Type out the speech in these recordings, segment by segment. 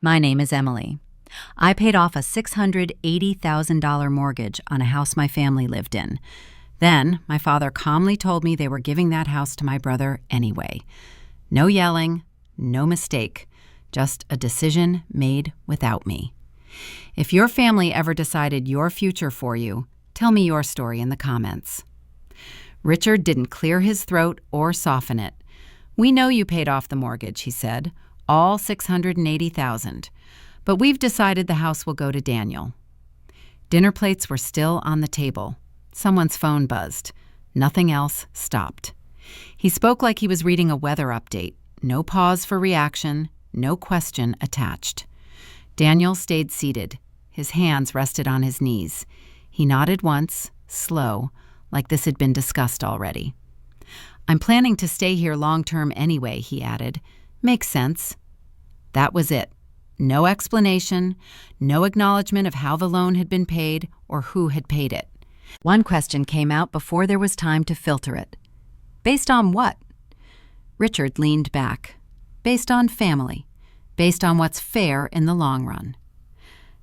My name is Emily. I paid off a $680,000 mortgage on a house my family lived in. Then, my father calmly told me they were giving that house to my brother anyway. No yelling, no mistake, just a decision made without me. If your family ever decided your future for you, tell me your story in the comments. Richard didn't clear his throat or soften it. "We know you paid off the mortgage," he said, "all $680,000. But we've decided the house will go to Daniel." Dinner plates were still on the table. Someone's phone buzzed. Nothing else stopped. He spoke like he was reading a weather update. No pause for reaction, no question attached. Daniel stayed seated. His hands rested on his knees. He nodded once, slow, like this had been discussed already. "I'm planning to stay here long-term anyway," he added. "Makes sense." That was it. No explanation, no acknowledgement of how the loan had been paid or who had paid it. One question came out before there was time to filter it. Based on what? Richard leaned back. Based on family. Based on what's fair in the long run.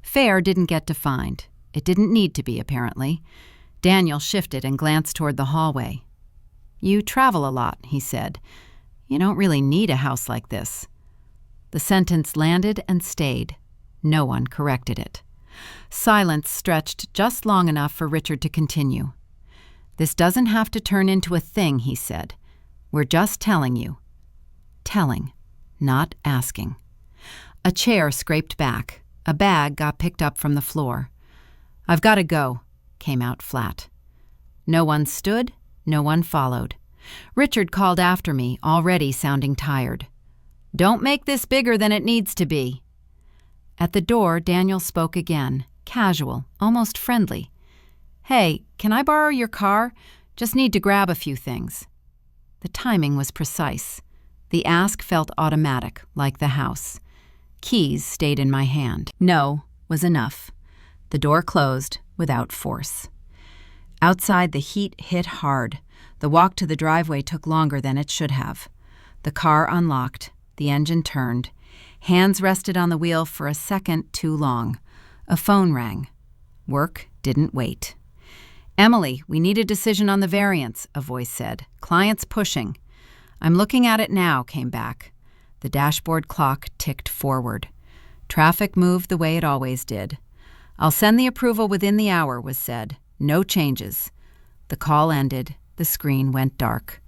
Fair didn't get defined. It didn't need to be, apparently. Daniel shifted and glanced toward the hallway. "You travel a lot," he said. "You don't really need a house like this." The sentence landed and stayed. No one corrected it. Silence stretched just long enough for Richard to continue. "This doesn't have to turn into a thing," he said. "We're just telling you." Telling, not asking. A chair scraped back. A bag got picked up from the floor. "I've got to go," came out flat. No one stood, no one followed. Richard called after me, already sounding tired. "Don't make this bigger than it needs to be." At the door, Daniel spoke again, casual, almost friendly. "Hey, can I borrow your car? Just need to grab a few things." The timing was precise. The ask felt automatic, like the house. Keys stayed in my hand. "No" was enough. The door closed without force. Outside, the heat hit hard. The walk to the driveway took longer than it should have. The car unlocked. The engine turned. Hands rested on the wheel for a second too long. A phone rang. Work didn't wait. "Emily, we need a decision on the variance," a voice said. "Client's pushing." "I'm looking at it now," came back. The dashboard clock ticked forward. Traffic moved the way it always did. "I'll send the approval within the hour," was said. "No changes." The call ended. The screen went dark.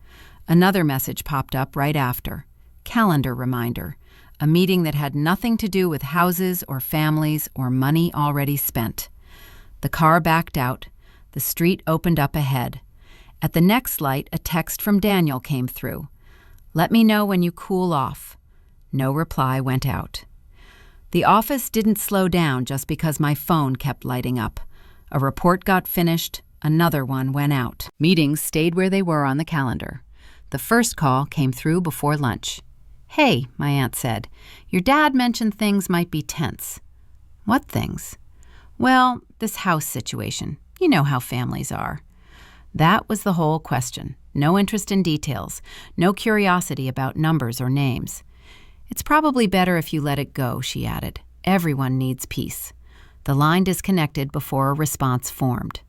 Another message popped up right after. Calendar reminder. A meeting that had nothing to do with houses or families or money already spent. The car backed out. The street opened up ahead. At the next light, a text from Daniel came through. "Let me know when you cool off." No reply went out. The office didn't slow down just because my phone kept lighting up. A report got finished. Another one went out. Meetings stayed where they were on the calendar. The first call came through before lunch. "Hey," my aunt said, "your dad mentioned things might be tense." "What things?" "Well, this house situation. You know how families are." That was the whole question. No interest in details. No curiosity about numbers or names. "It's probably better if you let it go," she added. "Everyone needs peace." The line disconnected before a response formed.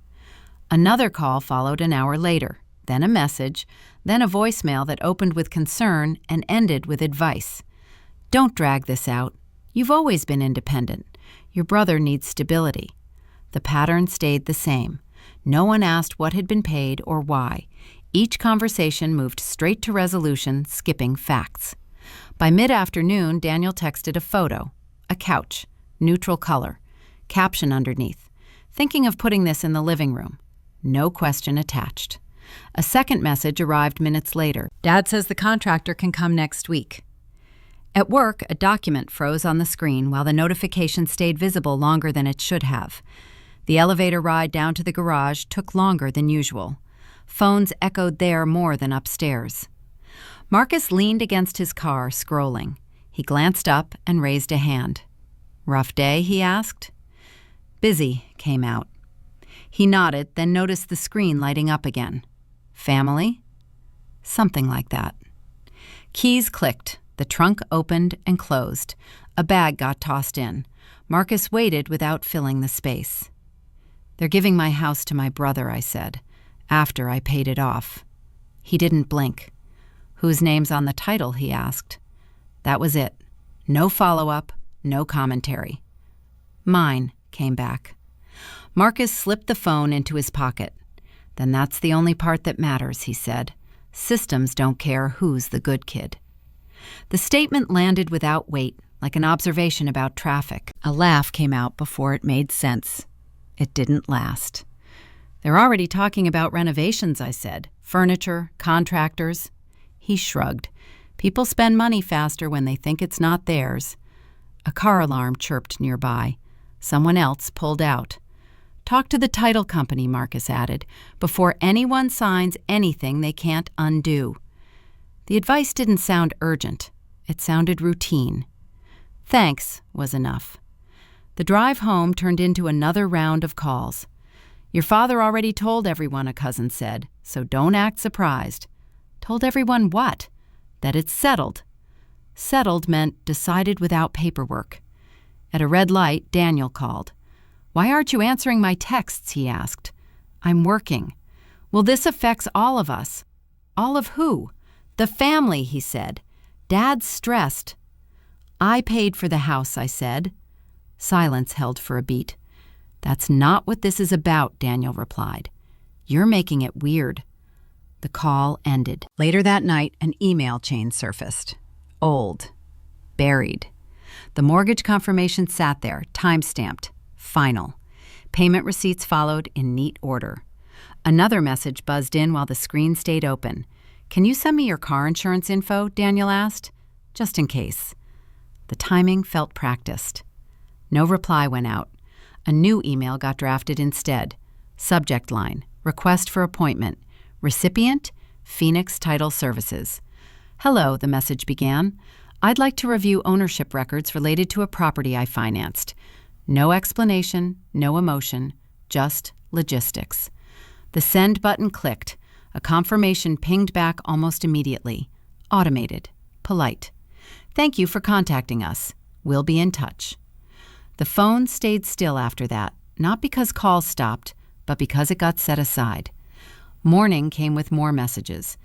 Another call followed an hour later, then a message, then a voicemail that opened with concern and ended with advice. "Don't drag this out. You've always been independent. Your brother needs stability." The pattern stayed the same. No one asked what had been paid or why. Each conversation moved straight to resolution, skipping facts. By mid-afternoon, Daniel texted a photo. A couch, neutral color. Caption underneath. "Thinking of putting this in the living room." No question attached. A second message arrived minutes later. "Dad says the contractor can come next week." At work, a document froze on the screen while the notification stayed visible longer than it should have. The elevator ride down to the garage took longer than usual. Phones echoed there more than upstairs. Marcus leaned against his car, scrolling. He glanced up and raised a hand. "Rough day?" he asked. "Busy," came out. He nodded, then noticed the screen lighting up again. "Family?" Something like that. Keys clicked. The trunk opened and closed. A bag got tossed in. Marcus waited without filling the space. "They're giving my house to my brother," I said, "after I paid it off." He didn't blink. "Whose name's on the title?" he asked. That was it. No follow-up, no commentary. "Mine," came back. Marcus slipped the phone into his pocket. "Then that's the only part that matters," he said. "Systems don't care who's the good kid." The statement landed without weight, like an observation about traffic. A laugh came out before it made sense. It didn't last. "They're already talking about renovations," I said. "Furniture, contractors." He shrugged. "People spend money faster when they think it's not theirs." A car alarm chirped nearby. Someone else pulled out. "Talk to the title company," Marcus added, "before anyone signs anything they can't undo." The advice didn't sound urgent. It sounded routine. "Thanks," was enough. The drive home turned into another round of calls. "Your father already told everyone," a cousin said, "so don't act surprised." Told everyone what? That it's settled. Settled meant decided without paperwork. At a red light, Daniel called. "Why aren't you answering my texts?" he asked. "I'm working." "Well, this affects all of us." "All of who?" "The family," he said. "Dad's stressed." "I paid for the house," I said. Silence held for a beat. "That's not what this is about," Daniel replied. "You're making it weird." The call ended. Later that night, an email chain surfaced. Old. Buried. The mortgage confirmation sat there, time-stamped. Final. Payment receipts followed in neat order. Another message buzzed in while the screen stayed open. "Can you send me your car insurance info?" Daniel asked. "Just in case." The timing felt practiced. No reply went out. A new email got drafted instead. Subject line: Request for appointment. Recipient: Phoenix Title Services. "Hello," the message began. "I'd like to review ownership records related to a property I financed." No explanation, no emotion, just logistics. The send button clicked. A confirmation pinged back almost immediately. Automated. Polite. "Thank you for contacting us. We'll be in touch." The phone stayed still after that, not because calls stopped, but because it got set aside. Morning came with more messages.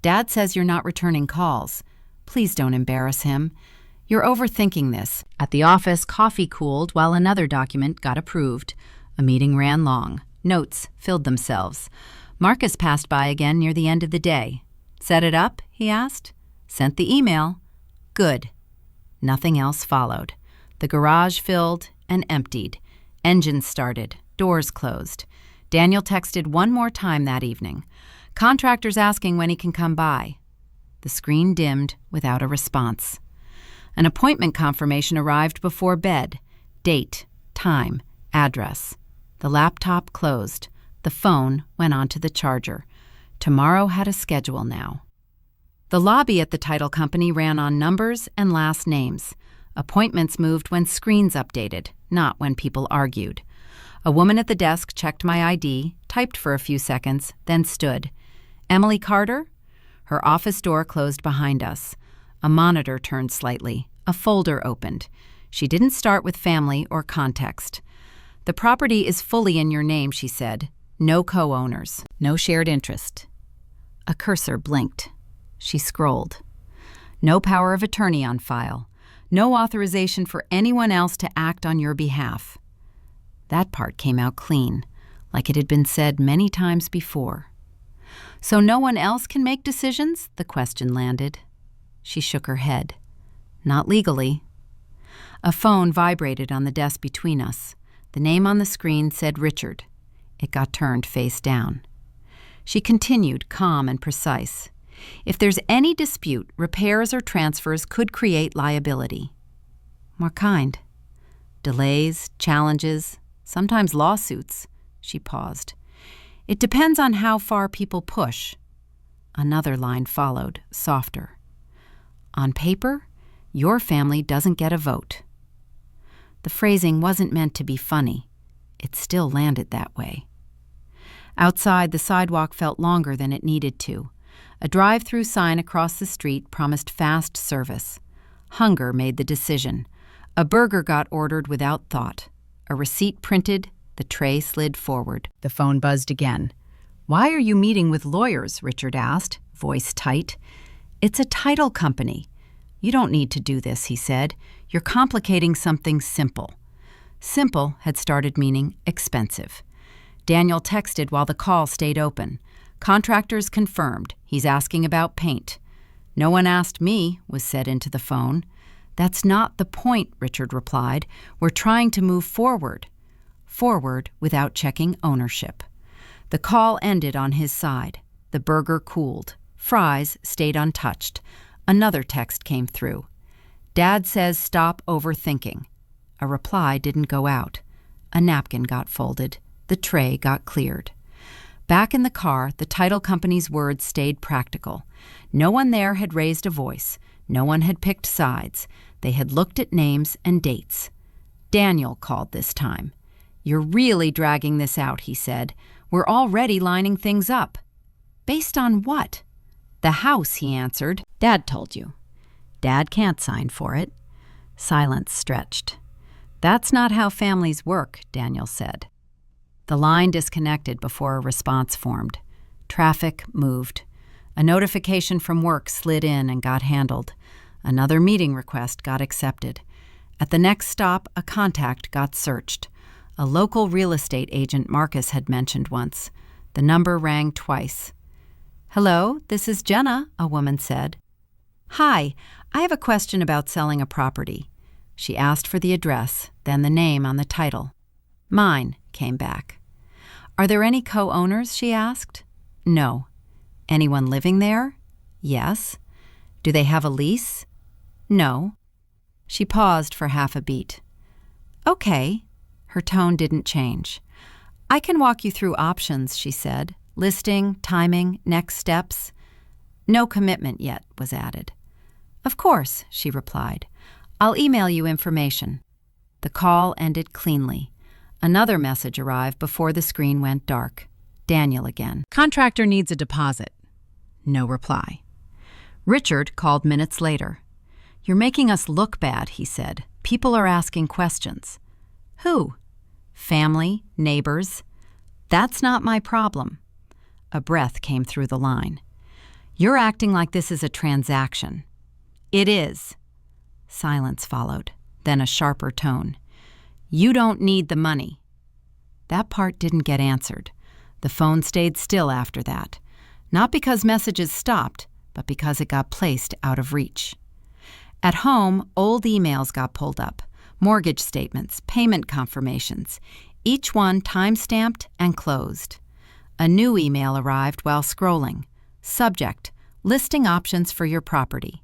"Dad says you're not returning calls. Please don't embarrass him. You're overthinking this." At the office, coffee cooled while another document got approved. A meeting ran long. Notes filled themselves. Marcus passed by again near the end of the day. "Set it up?" he asked. "Sent the email." "Good." Nothing else followed. The garage filled and emptied. Engines started. Doors closed. Daniel texted one more time that evening. "Contractor's asking when he can come by." The screen dimmed without a response. An appointment confirmation arrived before bed. Date, time, address. The laptop closed. The phone went onto the charger. Tomorrow had a schedule now. The lobby at the title company ran on numbers and last names. Appointments moved when screens updated, not when people argued. A woman at the desk checked my ID, typed for a few seconds, then stood. "Emily Carter?" Her office door closed behind us. A monitor turned slightly. A folder opened. She didn't start with family or context. "The property is fully in your name," she said. "No co-owners. No shared interest." A cursor blinked. She scrolled. "No power of attorney on file. No authorization for anyone else to act on your behalf." That part came out clean, like it had been said many times before. "So no one else can make decisions?" the question landed. She shook her head. "Not legally." A phone vibrated on the desk between us. The name on the screen said Richard. It got turned face down. She continued, calm and precise. "If there's any dispute, repairs or transfers could create liability." "What kind?" "Delays, challenges, sometimes lawsuits." She paused. "It depends on how far people push." Another line followed, softer. "On paper, your family doesn't get a vote." The phrasing wasn't meant to be funny. It still landed that way. Outside, the sidewalk felt longer than it needed to. A drive-through sign across the street promised fast service. Hunger made the decision. A burger got ordered without thought. A receipt printed, the tray slid forward. The phone buzzed again. "Why are you meeting with lawyers?" Richard asked, voice tight. "It's a title company." "You don't need to do this," he said. "You're complicating something simple." Simple had started meaning expensive. Daniel texted while the call stayed open. "Contractors confirmed. He's asking about paint." "No one asked me," was said into the phone. "That's not the point," Richard replied. "We're trying to move forward." Forward without checking ownership. The call ended on his side. The burger cooled. Fries stayed untouched. Another text came through. "Dad says stop overthinking." A reply didn't go out. A napkin got folded. The tray got cleared. Back in the car, the title company's words stayed practical. No one there had raised a voice. No one had picked sides. They had looked at names and dates. Daniel called this time. "You're really dragging this out," he said. "We're already lining things up." "Based on what?" "The house," he answered. "Dad told you." "Dad can't sign for it." Silence stretched. "That's not how families work," Daniel said. The line disconnected before a response formed. Traffic moved. A notification from work slid in and got handled. Another meeting request got accepted. At the next stop, a contact got searched. A local real estate agent Marcus had mentioned once. The number rang twice. "Hello, this is Jenna," a woman said. "Hi, I have a question about selling a property." She asked for the address, then the name on the title. "Mine," came back. "Are there any co-owners?" she asked. "No." "Anyone living there?" "Yes." "Do they have a lease?" "No." She paused for half a beat. "Okay." Her tone didn't change. "I can walk you through options," she said. "Listing, timing, next steps." "No commitment yet," was added. "Of course," she replied. "I'll email you information." The call ended cleanly. Another message arrived before the screen went dark. Daniel again. "Contractor needs a deposit." No reply. Richard called minutes later. "You're making us look bad," he said. "People are asking questions." "Who?" "Family, neighbors." "That's not my problem." A breath came through the line. "You're acting like this is a transaction." "It is." Silence followed, then a sharper tone. "You don't need the money." That part didn't get answered. The phone stayed still after that. Not because messages stopped, but because it got placed out of reach. At home, old emails got pulled up. Mortgage statements, payment confirmations. Each one time-stamped and closed. A new email arrived while scrolling. Subject: listing options for your property.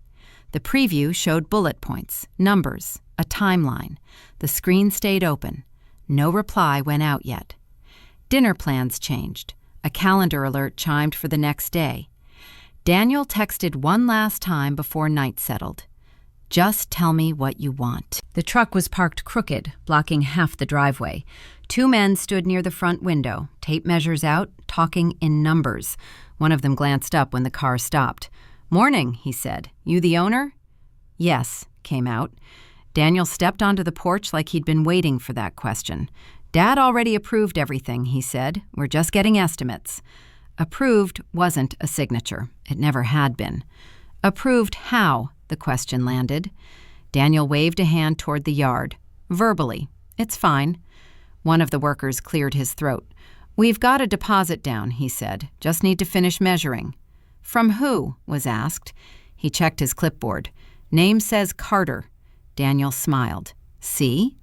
The preview showed bullet points, numbers, a timeline. The screen stayed open. No reply went out yet. Dinner plans changed. A calendar alert chimed for the next day. Daniel texted one last time before night settled. "Just tell me what you want." The truck was parked crooked, blocking half the driveway. Two men stood near the front window, tape measures out, talking in numbers. One of them glanced up when the car stopped. "Morning," he said. "You the owner?" "Yes," came out. Daniel stepped onto the porch like he'd been waiting for that question. "Dad already approved everything," he said. "We're just getting estimates." Approved wasn't a signature. It never had been. "Approved how?" the question landed. Daniel waved a hand toward the yard. "Verbally. It's fine." One of the workers cleared his throat. "We've got a deposit down," he said. "Just need to finish measuring." "From who?" was asked. He checked his clipboard. "Name says Carter." Daniel smiled. "See?"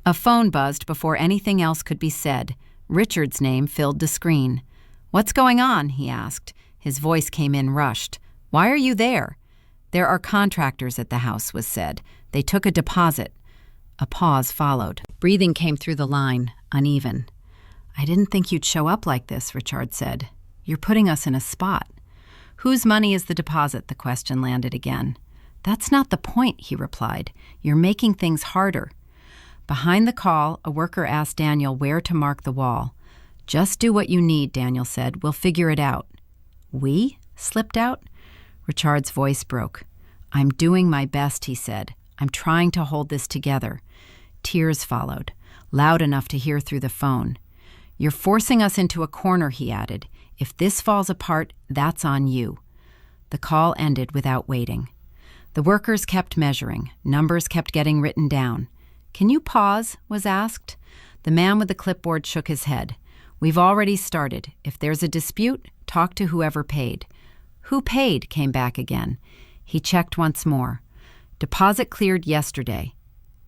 A phone buzzed before anything else could be said. Richard's name filled the screen. "What's going on?" he asked. His voice came in rushed. "Why are you there?" "There are contractors at the house," was said. "They took a deposit." A pause followed. Breathing came through the line, uneven. "I didn't think you'd show up like this," Richard said. "You're putting us in a spot." "Whose money is the deposit?" the question landed again. "That's not the point," he replied. "You're making things harder." Behind the call, a worker asked Daniel where to mark the wall. "Just do what you need," Daniel said. "We'll figure it out." "We?" slipped out. Richard's voice broke. "I'm doing my best," he said. I'm trying to hold this together. Tears followed, loud enough to hear through the phone. You're forcing us into a corner, he added. If this falls apart, that's on you. The call ended without waiting. The workers kept measuring. Numbers kept getting written down. Can you pause? Was asked. The man with the clipboard shook his head. We've already started. If there's a dispute, talk to whoever paid. Who paid? Came back again. He checked once more. Deposit cleared yesterday.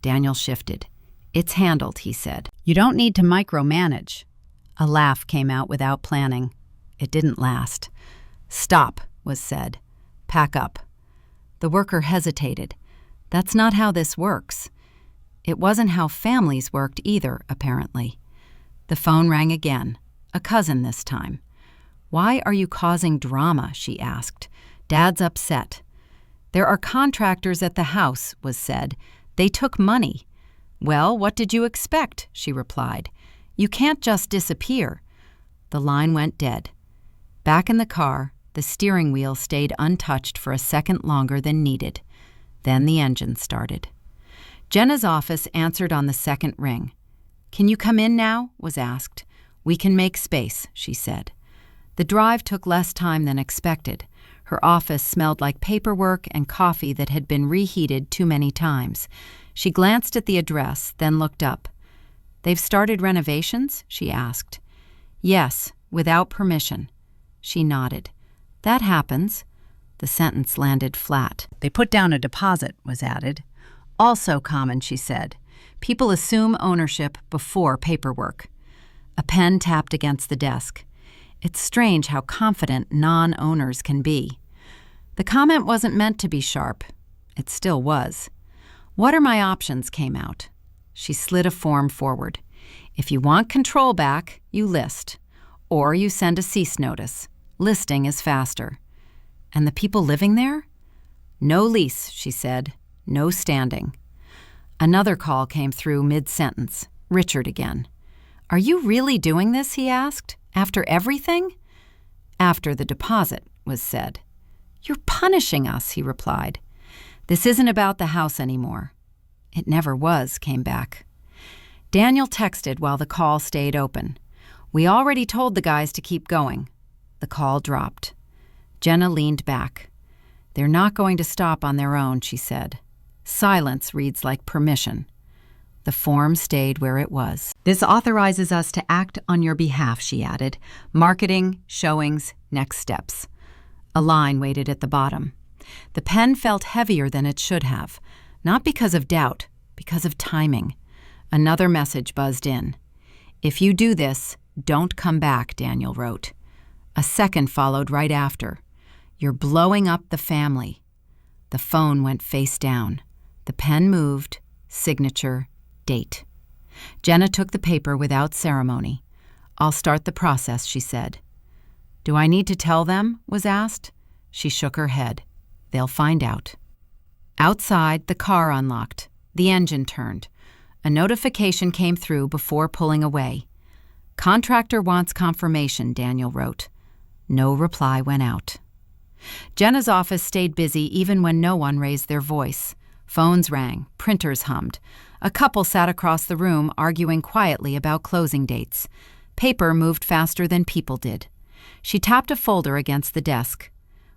Daniel shifted. It's handled, he said. You don't need to micromanage. A laugh came out without planning. It didn't last. Stop, was said. Pack up. The worker hesitated. That's not how this works. It wasn't how families worked either, apparently. The phone rang again. A cousin this time. Why are you causing drama? She asked. Dad's upset. There are contractors at the house, was said. They took money. Well, what did you expect? She replied. You can't just disappear. The line went dead. Back in the car, the steering wheel stayed untouched for a second longer than needed. Then the engine started. Jenna's office answered on the second ring. Can you come in now? Was asked. We can make space, she said. The drive took less time than expected. Her office smelled like paperwork and coffee that had been reheated too many times. She glanced at the address, then looked up. They've started renovations? She asked. Yes, without permission. She nodded. That happens. The sentence landed flat. They put down a deposit, was added. Also common, she said. People assume ownership before paperwork. A pen tapped against the desk. It's strange how confident non-owners can be. The comment wasn't meant to be sharp. It still was. What are my options? Came out. She slid a form forward. If you want control back, you list. Or you send a cease notice. Listing is faster. And the people living there? No lease, she said. No standing. Another call came through mid-sentence. Richard again. Are you really doing this? He asked. After everything? After the deposit, was said. You're punishing us, he replied. This isn't about the house anymore. It never was, came back. Daniel texted while the call stayed open. We already told the guys to keep going. The call dropped. Jenna leaned back. They're not going to stop on their own, she said. Silence reads like permission. The form stayed where it was. This authorizes us to act on your behalf, she added. Marketing, showings, next steps. A line waited at the bottom. The pen felt heavier than it should have, not because of doubt, because of timing. Another message buzzed in. If you do this, don't come back, Daniel wrote. A second followed right after. You're blowing up the family. The phone went face down. The pen moved, signature, date. Jenna took the paper without ceremony. I'll start the process, she said. Do I need to tell them? Was asked. She shook her head. They'll find out. Outside, the car unlocked. The engine turned. A notification came through before pulling away. Contractor wants confirmation, Daniel wrote. No reply went out. Jenna's office stayed busy even when no one raised their voice. Phones rang, printers hummed. A couple sat across the room arguing quietly about closing dates. Paper moved faster than people did. She tapped a folder against the desk.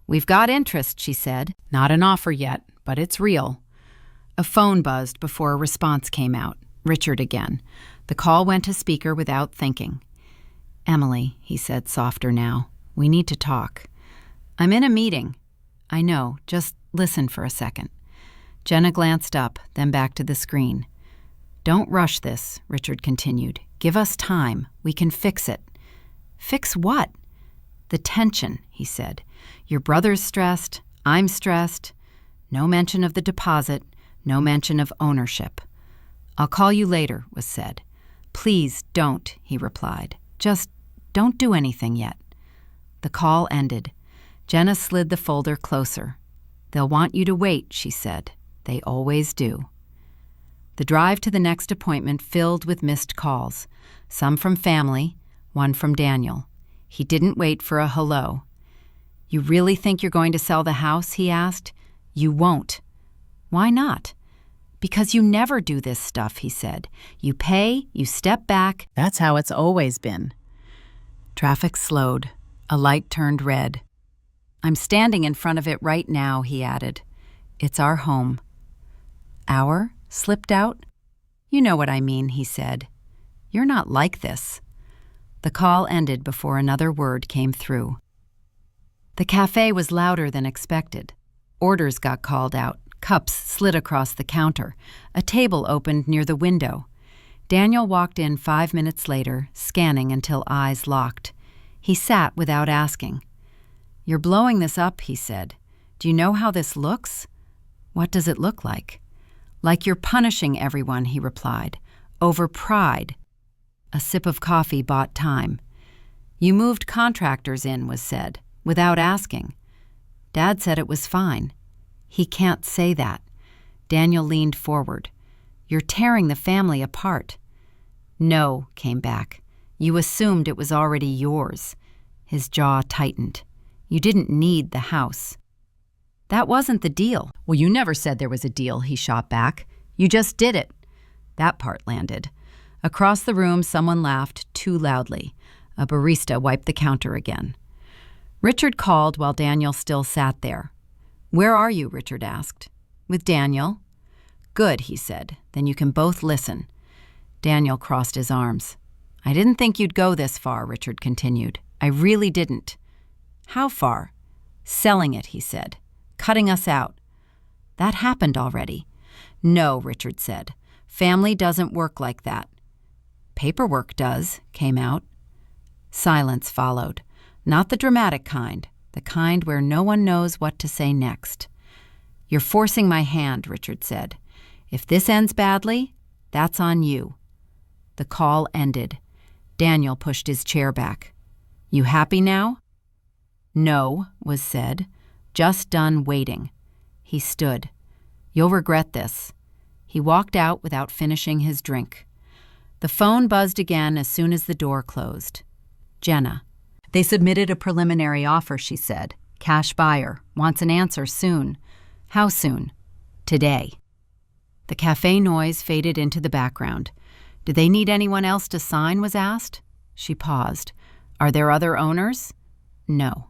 We've got interest, she said. Not an offer yet, but it's real. A phone buzzed before a response came out. Richard again. The call went to speaker without thinking. Emily, he said softer now. We need to talk. I'm in a meeting. I know, just listen for a second. Jenna glanced up, then back to the screen. Don't rush this, Richard continued. Give us time. We can fix it. Fix what? The tension, he said. Your brother's stressed. I'm stressed. No mention of the deposit. No mention of ownership. I'll call you later, was said. Please don't, he replied. Just don't do anything yet. The call ended. Jenna slid the folder closer. They'll want you to wait, she said. They always do. The drive to the next appointment filled with missed calls, some from family, one from Daniel. He didn't wait for a hello. You really think you're going to sell the house? He asked. You won't. Why not? Because you never do this stuff, he said. You pay, you step back. That's how it's always been. Traffic slowed. A light turned red. I'm standing in front of it right now, he added. It's our home. Our? Slipped out. You know what I mean, he said. You're not like this. The call ended before another word came through. The cafe was louder than expected. Orders got called out. Cups slid across the counter. A table opened near the window. Daniel walked in 5 minutes later, scanning until eyes locked. He sat without asking. You're blowing this up, he said. Do you know how this looks? What does it look like? Like you're punishing everyone, he replied. Over pride. A sip of coffee bought time. You moved contractors in, was said, without asking. Dad said it was fine. He can't say that. Daniel leaned forward. You're tearing the family apart. No, came back. You assumed it was already yours. His jaw tightened. You didn't need the house. That wasn't the deal. Well, you never said there was a deal, he shot back. You just did it. That part landed. Across the room, someone laughed too loudly. A barista wiped the counter again. Richard called while Daniel still sat there. Where are you? Richard asked. With Daniel. Good, he said. Then you can both listen. Daniel crossed his arms. I didn't think you'd go this far, Richard continued. I really didn't. How far? Selling it, he said. Cutting us out. That happened already. No, Richard said. Family doesn't work like that. Paperwork does, came out. Silence followed. Not the dramatic kind. The kind where no one knows what to say next. You're forcing my hand, Richard said. If this ends badly, that's on you. The call ended. Daniel pushed his chair back. You happy now? No, was said. Just done waiting. He stood. You'll regret this. He walked out without finishing his drink. The phone buzzed again as soon as the door closed. Jenna. They submitted a preliminary offer, she said. Cash buyer. Wants an answer soon. How soon? Today. The cafe noise faded into the background. Do they need anyone else to sign, was asked. She paused. Are there other owners? No.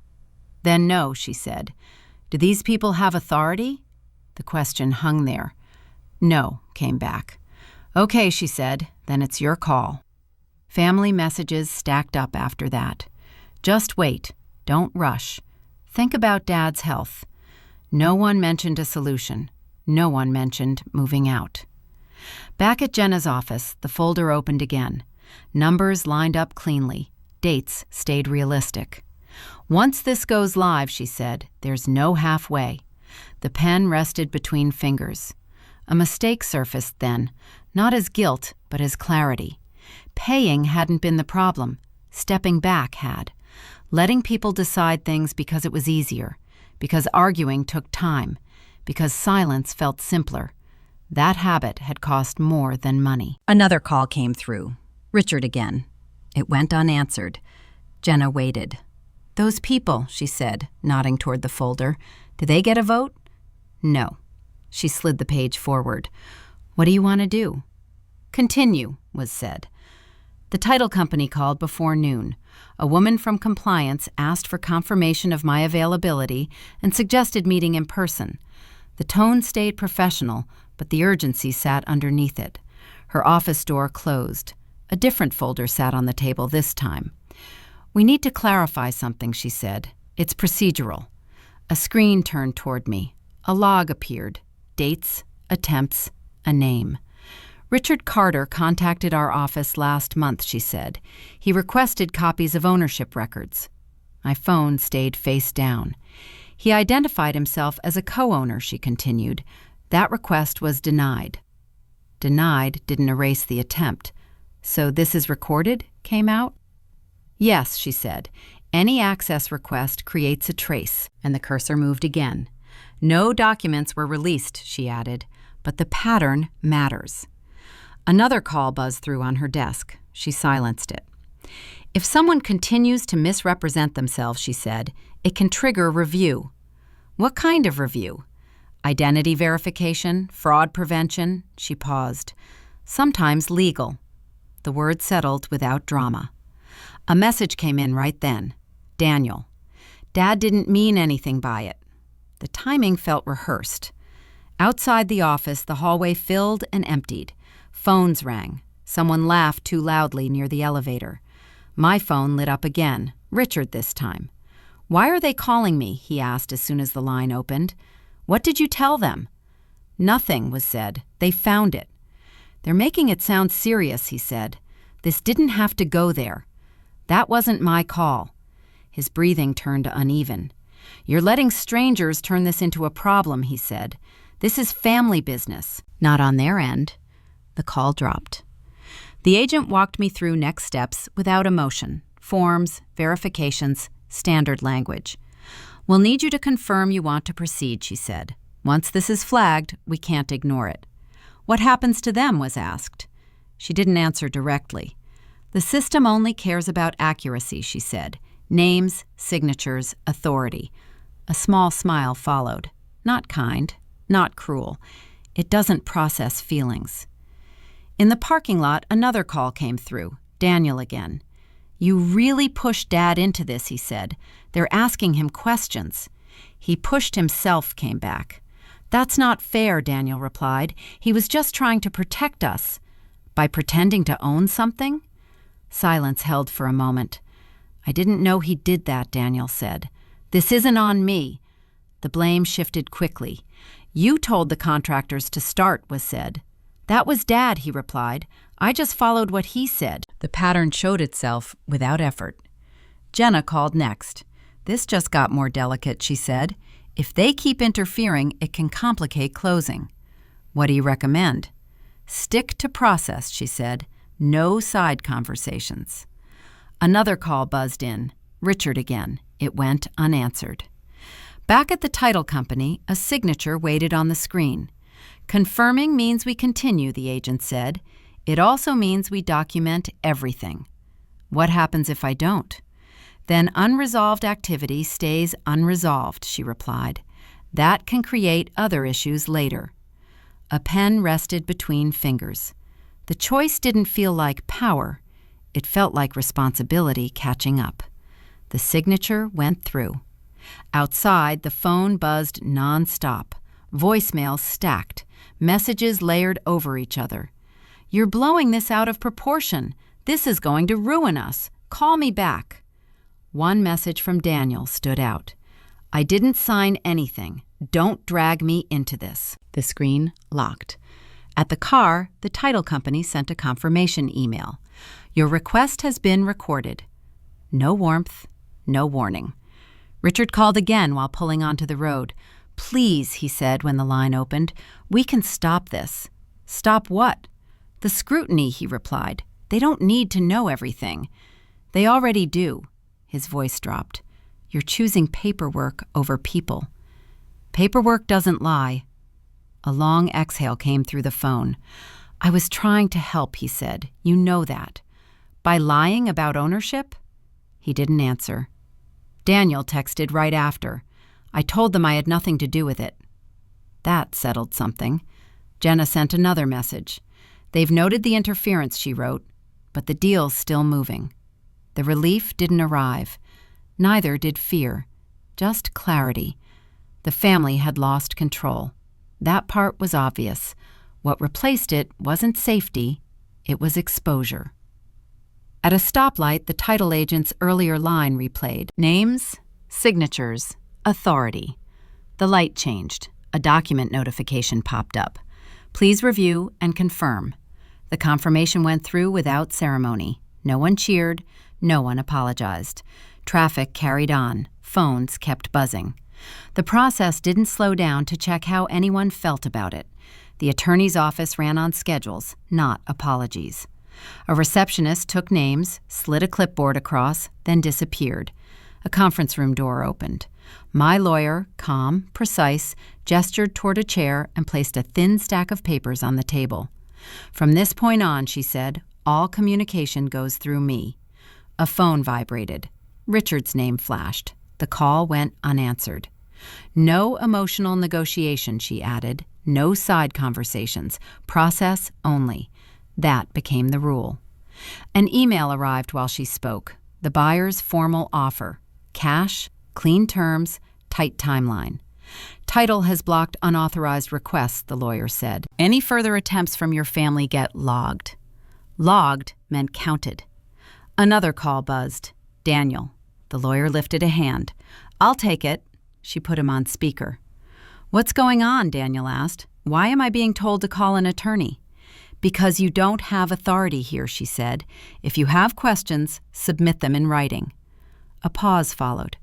Then no, she said. Do these people have authority? The question hung there. No, came back. Okay, she said. Then it's your call. Family messages stacked up after that. Just wait. Don't rush. Think about Dad's health. No one mentioned a solution. No one mentioned moving out. Back at Jenna's office, the folder opened again. Numbers lined up cleanly. Dates stayed realistic. Once this goes live, she said, there's no halfway. The pen rested between fingers. A mistake surfaced then, not as guilt, but as clarity. Paying hadn't been the problem. Stepping back had. Letting people decide things because it was easier, because arguing took time, because silence felt simpler. That habit had cost more than money. Another call came through. Richard again. It went unanswered. Jenna waited. Those people, she said, nodding toward the folder. Do they get a vote? No. She slid the page forward. What do you want to do? Continue, was said. The title company called before noon. A woman from compliance asked for confirmation of my availability and suggested meeting in person. The tone stayed professional, but the urgency sat underneath it. Her office door closed. A different folder sat on the table this time. We need to clarify something, she said. It's procedural. A screen turned toward me. A log appeared. Dates, attempts, a name. Richard Carter contacted our office last month, she said. He requested copies of ownership records. My phone stayed face down. He identified himself as a co-owner, she continued. That request was denied. Denied didn't erase the attempt. So this is recorded, came out? Yes, she said. Any access request creates a trace, and the cursor moved again. No documents were released, she added, but the pattern matters. Another call buzzed through on her desk. She silenced it. If someone continues to misrepresent themselves, she said, it can trigger review. What kind of review? Identity verification, fraud prevention, she paused. Sometimes legal. The word settled without drama. A message came in right then. Daniel. Dad didn't mean anything by it. The timing felt rehearsed. Outside the office, the hallway filled and emptied. Phones rang. Someone laughed too loudly near the elevator. My phone lit up again, Richard this time. "Why are they calling me?" he asked as soon as the line opened. "What did you tell them?" "Nothing," was said. "They found it." "They're making it sound serious," he said. "This didn't have to go there. That wasn't my call." His breathing turned uneven. "You're letting strangers turn this into a problem," he said. "This is family business." "Not on their end." The call dropped. The agent walked me through next steps without emotion. Forms, verifications, standard language. "We'll need you to confirm you want to proceed," she said. "Once this is flagged, we can't ignore it." "What happens to them?" was asked. She didn't answer directly. "The system only cares about accuracy," she said. "Names, signatures, authority." A small smile followed. Not kind, not cruel. It doesn't process feelings. In the parking lot, another call came through. Daniel again. "You really pushed Dad into this," he said. "They're asking him questions." "He pushed himself," came back. "That's not fair," Daniel replied. "He was just trying to protect us." "By pretending to own something?" Silence held for a moment. "I didn't know he did that," Daniel said. "This isn't on me." The blame shifted quickly. "You told the contractors to start," was said. "That was Dad," he replied. "I just followed what he said." The pattern showed itself without effort. Jenna called next. "This just got more delicate," she said. "If they keep interfering, it can complicate closing." "What do you recommend?" "Stick to process," she said. "No side conversations." Another call buzzed in. Richard again. It went unanswered. Back at the title company, a signature waited on the screen. "Confirming means we continue," the agent said. "It also means we document everything." "What happens if I don't?" "Then unresolved activity stays unresolved," she replied. "That can create other issues later." A pen rested between fingers. The choice didn't feel like power. It felt like responsibility catching up. The signature went through. Outside, the phone buzzed nonstop. Voicemails stacked. Messages layered over each other. "You're blowing this out of proportion. This is going to ruin us. Call me back." One message from Daniel stood out. "I didn't sign anything. Don't drag me into this." The screen locked. At the car, the title company sent a confirmation email. "Your request has been recorded." No warmth, no warning. Richard called again while pulling onto the road. "Please," he said when the line opened, "we can stop this." "Stop what?" "The scrutiny," he replied. "They don't need to know everything." "They already do." His voice dropped. "You're choosing paperwork over people." "Paperwork doesn't lie." A long exhale came through the phone. "I was trying to help," he said. "You know that." "By lying about ownership?" He didn't answer. Daniel texted right after. "I told them I had nothing to do with it." That settled something. Jenna sent another message. "They've noted the interference," she wrote, "but the deal's still moving." The relief didn't arrive. Neither did fear. Just clarity. The family had lost control. That part was obvious. What replaced it wasn't safety, it was exposure. At a stoplight, the title agent's earlier line replayed. Names, signatures, authority. The light changed. A document notification popped up. "Please review and confirm." The confirmation went through without ceremony. No one cheered. No one apologized. Traffic carried on. Phones kept buzzing. The process didn't slow down to check how anyone felt about it. The attorney's office ran on schedules, not apologies. A receptionist took names, slid a clipboard across, then disappeared. A conference room door opened. My lawyer, calm, precise, gestured toward a chair and placed a thin stack of papers on the table. "From this point on," she said, "all communication goes through me." A phone vibrated. Richard's name flashed. The call went unanswered. No emotional negotiation, she added. No side conversations. Process only. That became the rule. An email arrived while she spoke. The buyer's formal offer. Cash, clean terms, tight timeline. Title has blocked unauthorized requests, the lawyer said. Any further attempts from your family get logged. Logged meant counted. Another call buzzed. Daniel. The lawyer lifted a hand. I'll take it. She put him on speaker. What's going on? Daniel asked. Why am I being told to call an attorney? Because you don't have authority here, she said. If you have questions, submit them in writing. A pause followed.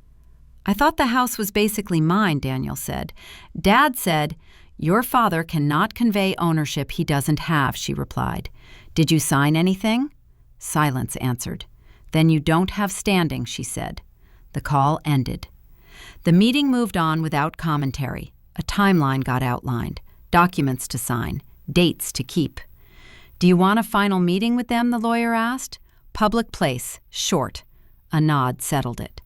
I thought the house was basically mine, Daniel said. Dad said, your father cannot convey ownership he doesn't have, she replied. Did you sign anything? Silence answered. Then you don't have standing, she said. The call ended. The meeting moved on without commentary. A timeline got outlined, documents to sign, dates to keep. Do you want a final meeting with them, the lawyer asked. Public place, short. A nod settled it.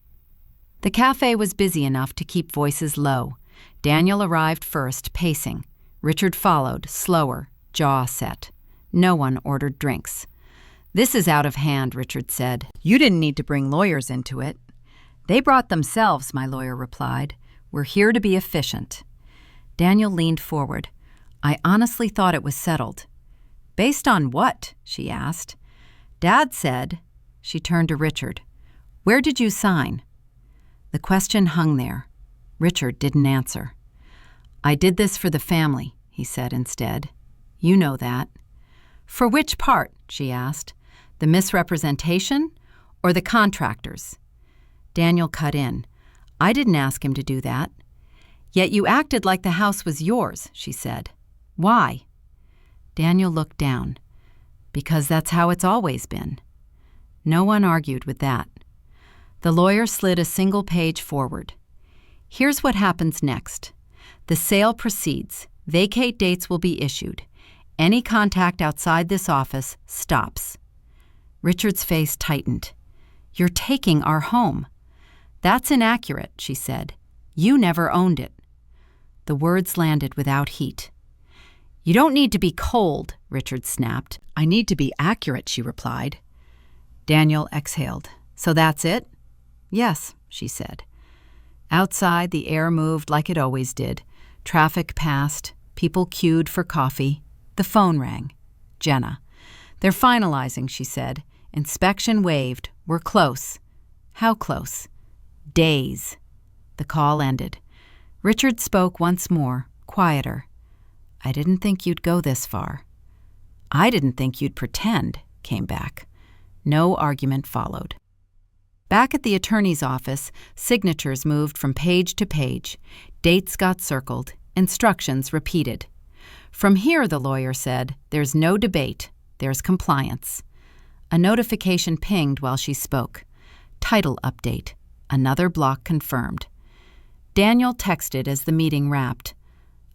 The cafe was busy enough to keep voices low. Daniel arrived first, pacing. Richard followed, slower, jaw set. No one ordered drinks. This is out of hand, Richard said. You didn't need to bring lawyers into it. They brought themselves, my lawyer replied. We're here to be efficient. Daniel leaned forward. I honestly thought it was settled. Based on what? She asked. Dad said. She turned to Richard. Where did you sign? The question hung there. Richard didn't answer. I did this for the family, he said instead. You know that. For which part? She asked. The misrepresentation or the contractors? Daniel cut in. I didn't ask him to do that. Yet you acted like the house was yours, she said. Why? Daniel looked down. Because that's how it's always been. No one argued with that. The lawyer slid a single page forward. Here's what happens next. The sale proceeds. Vacate dates will be issued. Any contact outside this office stops. Richard's face tightened. You're taking our home. That's inaccurate, she said. You never owned it. The words landed without heat. You don't need to be cold, Richard snapped. I need to be accurate, she replied. Daniel exhaled. So that's it? Yes, she said. Outside, the air moved like it always did. Traffic passed. People queued for coffee. The phone rang. Jenna. They're finalizing, she said. Inspection waived. We're close. How close? Days. The call ended. Richard spoke once more, quieter. I didn't think you'd go this far. I didn't think you'd pretend, came back. No argument followed. Back at the attorney's office, signatures moved from page to page. Dates got circled, instructions repeated. From here, the lawyer said, there's no debate, there's compliance. A notification pinged while she spoke. Title update. Another block confirmed. Daniel texted as the meeting wrapped.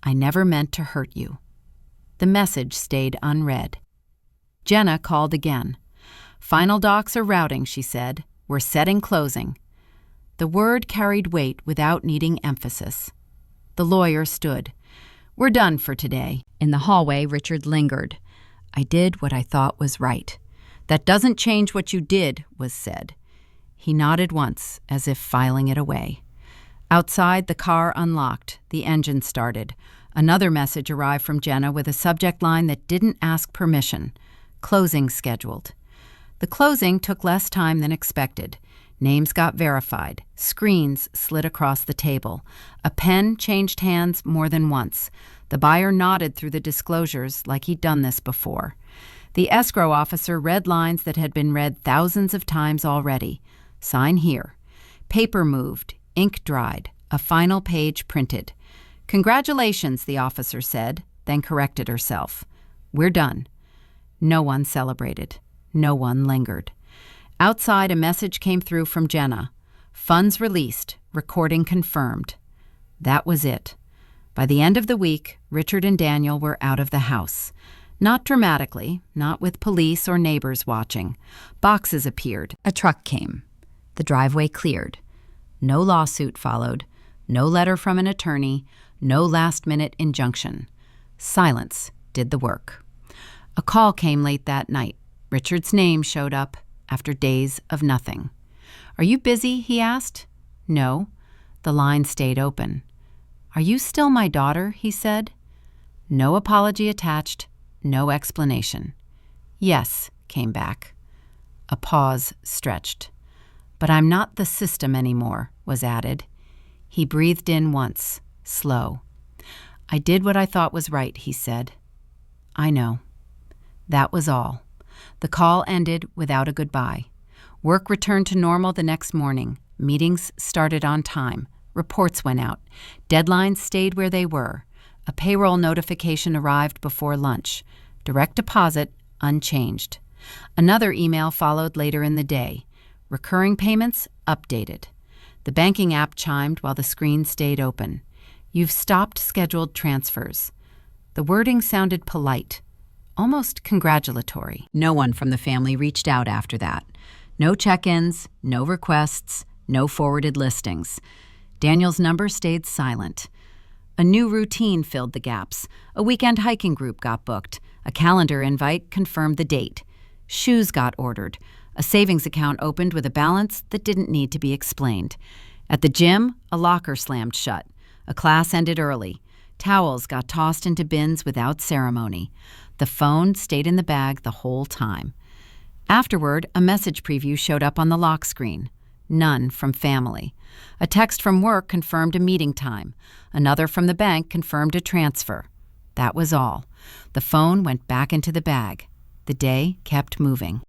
I never meant to hurt you. The message stayed unread. Jenna called again. Final docs are routing, she said. We're setting closing. The word carried weight without needing emphasis. The lawyer stood. We're done for today. In the hallway, Richard lingered. I did what I thought was right. That doesn't change what you did, was said. He nodded once, as if filing it away. Outside, the car unlocked. The engine started. Another message arrived from Jenna with a subject line that didn't ask permission. Closing scheduled. The closing took less time than expected. Names got verified. Screens slid across the table. A pen changed hands more than once. The buyer nodded through the disclosures like he'd done this before. The escrow officer read lines that had been read thousands of times already. Sign here. Paper moved. Ink dried. A final page printed. Congratulations, the officer said, then corrected herself. We're done. No one celebrated. No one lingered. Outside, a message came through from Jenna. Funds released. Recording confirmed. That was it. By the end of the week, Richard and Daniel were out of the house. Not dramatically, not with police or neighbors watching. Boxes appeared. A truck came. The driveway cleared. No lawsuit followed. No letter from an attorney, no last-minute injunction. Silence did the work. A call came late that night. Richard's name showed up after days of nothing. "Are you busy?" he asked. "No." The line stayed open. "Are you still my daughter?" he said. No apology attached, no explanation. "Yes," came back. A pause stretched. "But I'm not the system anymore," was added. He breathed in once, slow. "I did what I thought was right," he said. "I know." That was all. The call ended without a goodbye. Work returned to normal the next morning. Meetings started on time. Reports went out. Deadlines stayed where they were. A payroll notification arrived before lunch. Direct deposit unchanged. Another email followed later in the day. Recurring payments updated. The banking app chimed while the screen stayed open. "You've stopped scheduled transfers." The wording sounded polite, almost congratulatory. No one from the family reached out after that. No check-ins, no requests, no forwarded listings. Daniel's number stayed silent. A new routine filled the gaps. A weekend hiking group got booked. A calendar invite confirmed the date. Shoes got ordered. A savings account opened with a balance that didn't need to be explained. At the gym, a locker slammed shut. A class ended early. Towels got tossed into bins without ceremony. The phone stayed in the bag the whole time. Afterward, a message preview showed up on the lock screen. None from family. A text from work confirmed a meeting time. Another from the bank confirmed a transfer. That was all. The phone went back into the bag. The day kept moving.